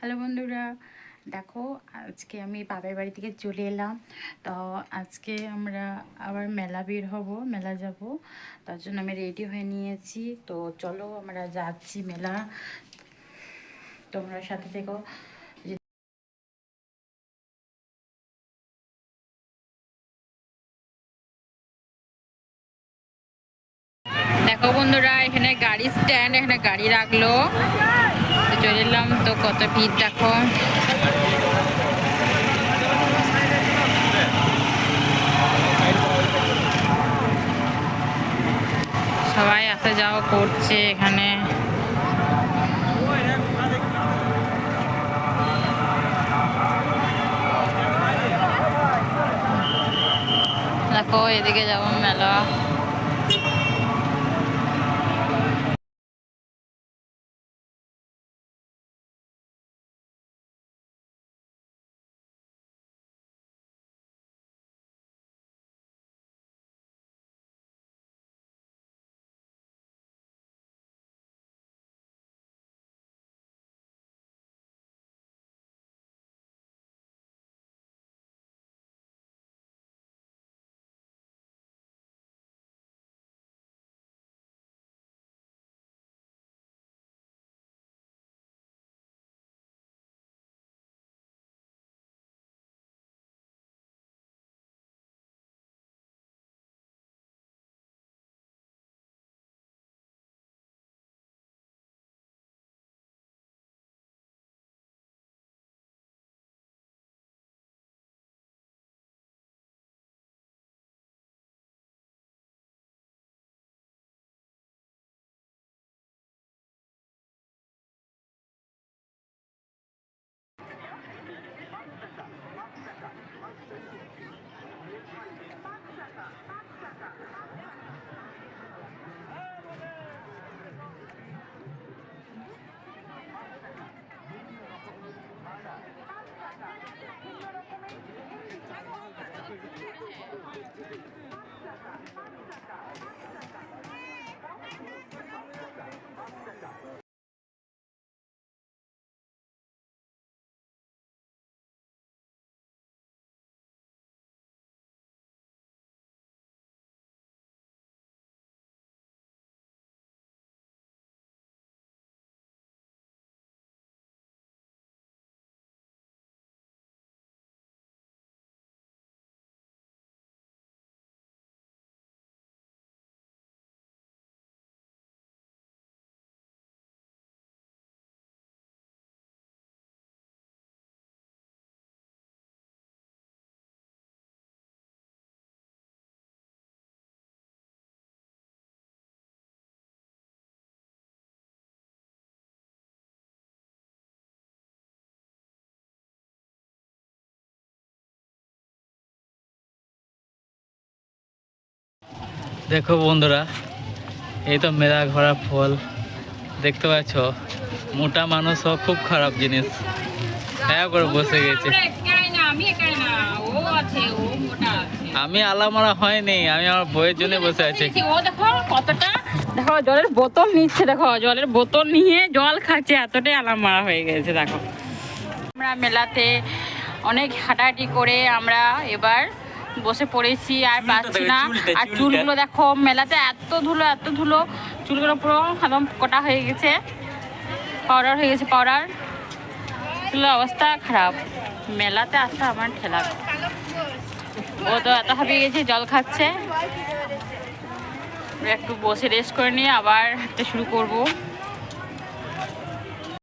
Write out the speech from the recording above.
Hello বন্ধুরা, দেখো আজকে আমি বাবার বাড়ি থেকে চলে এলাম। তো আজকে আমরা আবার মেলা বের হব, মেলা যাব। তার জন্য আমি রেডি হয়ে নিয়েছি। তো চলো আমরা যাচ্ছি মেলা, তোমরা সাথে থেকো। দেখো বন্ধুরা, এখানে গাড়ি স্ট্যান্ড, এখানে গাড়ি রাখলো, চলে এলাম। তো কত ভিড় দেখো। সবাই আসা যাওয়া করছে এখানে। দেখো এদিকে যাবো মেলা। দেখো বন্ধুরা, এই তো মেলা ঘোরা ফল দেখতে পাচ্ছ। মোটা মানুষও খুব খারাপ জিনিস, হ্যাঁ করে বসে গেছে। আমি আলামারা হয়নি, আমি আমার বইয়ের জন্য বসে আছি। ও দেখো কতটা, দেখো জলের বোতল নিচ্ছে, দেখো জলের বোতল নিয়ে জল খাচ্ছে, এতটাই আলামারা হয়ে গেছে। দেখো আমরা মেলাতে অনেক হাঁটাহাঁটি করে আমরা এবার বসে পড়েছি, আর পাচ্ছি না। আর চুলগুলো দেখো, মেলাতে এত ধুলো, চুলগুলো পুরো একদম কটা হয়ে গেছে, পাউডার হয়ে গেছে, চুলের অবস্থা খারাপ। মেলাতে আসতে আমার ঠেলা। ও তো এত হাঁপিয়ে গেছে, জল খাচ্ছে। একটু বসে রেস্ট করে নিয়ে আবার হাঁটতে শুরু করবো।